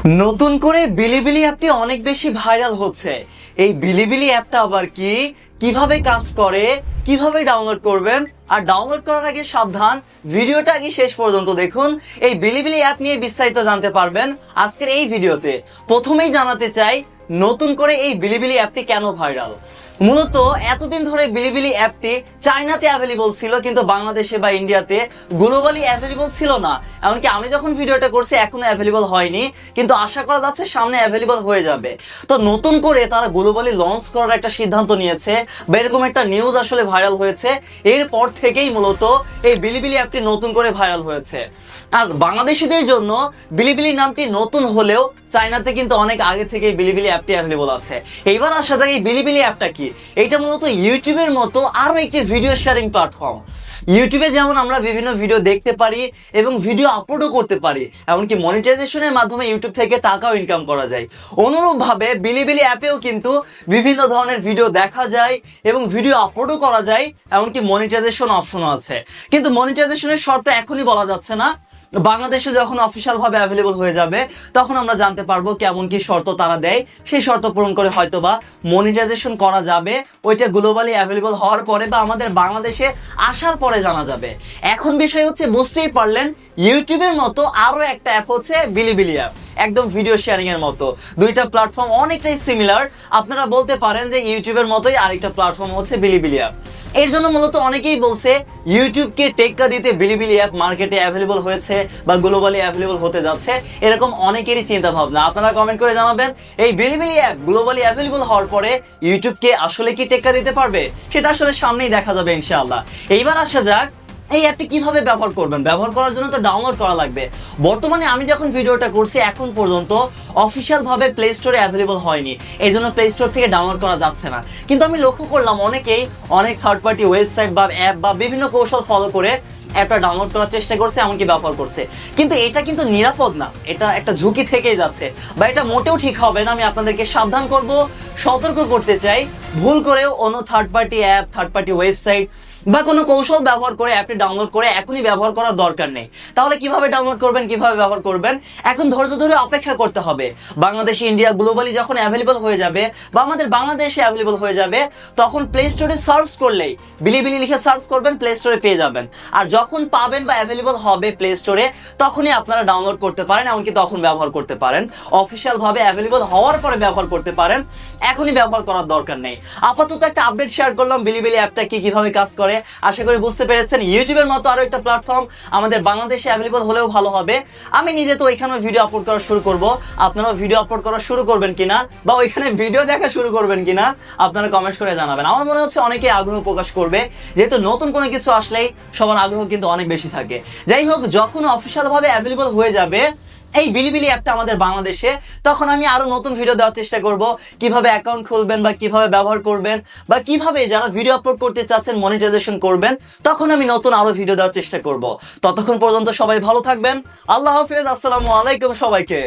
নতুন করে বিলিবিলি অ্যাপটি অনেক বেশি ভাইরাল হচ্ছে। এই বিলিবিলি অ্যাপটা আবার কি, কিভাবে কাজ করে, কিভাবে ডাউনলোড করবেন, আর ডাউনলোড করার আগে সাবধান, ভিডিওটা আগে শেষ পর্যন্ত দেখুন। এই বিলিবিলি অ্যাপ নিয়ে বিস্তারিত জানতে পারবেন আজকের এই ভিডিওতে। প্রথমেই জানাতে চাই নতুন করে এই বিলিবিলি অ্যাপটি কেন ভাইরাল। মূলত এতদিন ধরে বিলিবিলি অ্যাপটি চায়নাতে অ্যাভেলেবল ছিল, কিন্তু বাংলাদেশে বা ইন্ডিয়াতে গ্লোবালি অ্যাভেলেবল ছিল না। এমনকি আমি যখন ভিডিওটা করছি এখনো অ্যাভেলেবল হয়নি, কিন্তু আশা করা যাচ্ছে সামনে অ্যাভেলেবল হয়ে যাবে। তো নতুন করে তারা গ্লোবালি লঞ্চ করার একটা সিদ্ধান্ত নিয়েছে, বা এরকম একটা নিউজ আসলে ভাইরাল হয়েছে। এরপর থেকেই মূলত এই বিলিবিলি অ্যাপটি নতুন করে ভাইরাল হয়েছে। আর বাংলাদেশিদের জন্য বিলিবিলি নামটি নতুন হলেও চায়নাতে কিন্তু অনেক আগে থেকে বিলিবিলি অ্যাপটি অ্যাভেলেবল আছে। এইবার আসা যাক এই বিলিবিলি অ্যাপটা কি। এটা মূলত ইউটিউবের মতো আরো একটি ভিডিও শেয়ারিং প্ল্যাটফর্ম। ইউটিউবে যেমন আমরা বিভিন্ন ভিডিও দেখতে পারি এবং ভিডিও আপলোডও করতে পারি, এমনকি মনিটাইজেশনের মাধ্যমে ইউটিউব থেকে টাকাও ইনকাম করা যায়। অনুরূপভাবে বিলিবিলি অ্যাপেও কিন্তু বিভিন্ন ধরনের ভিডিও দেখা যায় এবং ভিডিও আপলোডও করা যায়, এমনকি মনিটাইজেশন অপশনও আছে। কিন্তু মনিটাইজেশনের শর্ত এখনই বলা যাচ্ছে না। বাংলাদেশে যখন অফিসিয়াল ভাবে অ্যাভেলেবল হয়ে যাবে তখন আমরা জানতে পারবো কেমন কি শর্ত তারা দেয়। সেই শর্ত পূরণ করে হয়তোবা মনিটাইজেশন করা যাবে, ওইটা গ্লোবালি অ্যাভেলেবল হওয়ার পরে বা আমাদের বাংলাদেশে আসার পরে জানা যাবে। এখন বিষয় হচ্ছে, বুঝতেই পারলেন ইউটিউবের মতো আরো একটা অ্যাপ হচ্ছে বিলিবিলি অ্যাপ, একদম ভিডিও শেয়ারিং এর মতো। দুইটা প্ল্যাটফর্ম অনেকটাই সিমিলার। আপনারা বলতে পারেন যে ইউটিউবের মতোই আরেকটা প্ল্যাটফর্ম হচ্ছে বিলিবিলি অ্যাপ। এর জন্য মূলত অনেকেই বলছে ইউটিউবকে টেক্কা দিতে বিলিবিলি অ্যাপ মার্কেটে অ্যাভেলেবল হয়েছে বা গ্লোবালি অ্যাভেলেবল হতে যাচ্ছে, এরকম অনেকেরই চিন্তা ভাবনা। আপনারা কমেন্ট করে জানাবেন এই বিলিবিলি অ্যাপ গ্লোবালি অ্যাভেলেবল হওয়ার পরে ইউটিউবকে আসলে কি টেক্কা দিতে পারবে। সেটা আসলে সামনেই দেখা যাবে ইনশাআল্লাহ। এইবার আসা যাক এই অ্যাপটি কিভাবে ব্যবহার করবেন। ব্যবহার করার জন্য তো ডাউনলোড করা লাগবে। বর্তমানে আমি যখন ভিডিওটা করছি এখন পর্যন্ত অফিসিয়াল ভাবে প্লে স্টোরে অ্যাভেলেবল হয়নি, এই জন্য প্লে স্টোর থেকে ডাউনলোড করা যাচ্ছে না। কিন্তু আমি লক্ষ্য করলাম অনেকেই অনেক থার্ড পার্টি ওয়েবসাইট বা অ্যাপ বা বিভিন্ন কৌশল ফলো করে অ্যাপটা ডাউনলোড করার চেষ্টা করছে, এমনকি ব্যবহার করছে। কিন্তু এটা কিন্তু নিরাপদ না, এটা একটা ঝুঁকি থেকেই যাচ্ছে, বা এটা মোটেও ঠিক হবে না। আমি আপনাদেরকে সাবধান করব, সতর্ক করতে চাই, ভুল করেও অন্য third party app, third party website বা কোনো কৌশল ব্যবহার করে অ্যাপটি ডাউনলোড করে এখনই ব্যবহার করার দরকার নেই। তাহলে কিভাবে ডাউনলোড করবেন, কিভাবে ব্যবহার করবেন, এখন ধৈর্য ধরে অপেক্ষা করতে হবে। বাংলাদেশ, ইন্ডিয়া, গ্লোবালি যখন অ্যাভেলেবল হয়ে যাবে বা আমাদের বাংলাদেশে অ্যাভেলেবল হয়ে যাবে, তখন প্লে স্টোরে সার্চ করলেই বিলিবিলি লিখে সার্চ করবেন, প্লে স্টোরে পেয়ে যাবেন। আর যখন পাবেন বা অ্যাভেলেবল হবে প্লে স্টোরে, তখনই আপনারা ডাউনলোড করতে পারেন, এমনকি তখন ব্যবহার করতে পারেন। অফিসিয়াল ভাবে অ্যাভেলেবল হওয়ার পরে ব্যবহার করতে পারেন, এখনই ব্যবহার করার দরকার নেই। আপাতত একটা আপডেট শেয়ার করলাম বিলিবিলি অ্যাপটা কি, কিভাবে কাজ করে। আশা করি বুঝতে পেরেছেন। ইউটিউবের মতো আরো একটা প্ল্যাটফর্ম আমাদের বাংলাদেশে অ্যাভেলেবল হলেও ভালো হবে। আমি নিজে তো ওইখানে ভিডিও আপলোড করা শুরু করব, আপনারাও ভিডিও আপলোড করা শুরু করবেন কিনা বা ওইখানে ভিডিও দেখা শুরু করবেন কিনা আপনারা কমেন্ট করে জানাবেন। আমার মনে হচ্ছে অনেকেই আগ্রহ প্রকাশ করবে, যেহেতু নতুন কোনো কিছু আসলেই সবার আগ্রহ কিন্তু অনেক বেশি থাকে। যাই হোক, যখন অফিসিয়াল ভাবে অ্যাভেলেবল হয়ে যাবে এই বিলিবিলি অ্যাপটা আমাদের বাংলাদেশে, তখন আমি আরো নতুন ভিডিও দেওয়ার চেষ্টা করব, কিভাবে অ্যাকাউন্ট খুলবেন বা কিভাবে ব্যবহার করবেন বা কিভাবে যারা ভিডিও আপলোড করতে চাচ্ছেন মনিটাইজেশন করবেন, তখন আমি নতুন আরো ভিডিও দেওয়ার চেষ্টা করব। ততক্ষণ পর্যন্ত সবাই ভালো থাকবেন। আল্লাহ হাফেজ, আসসালামু আলাইকুম সবাইকে।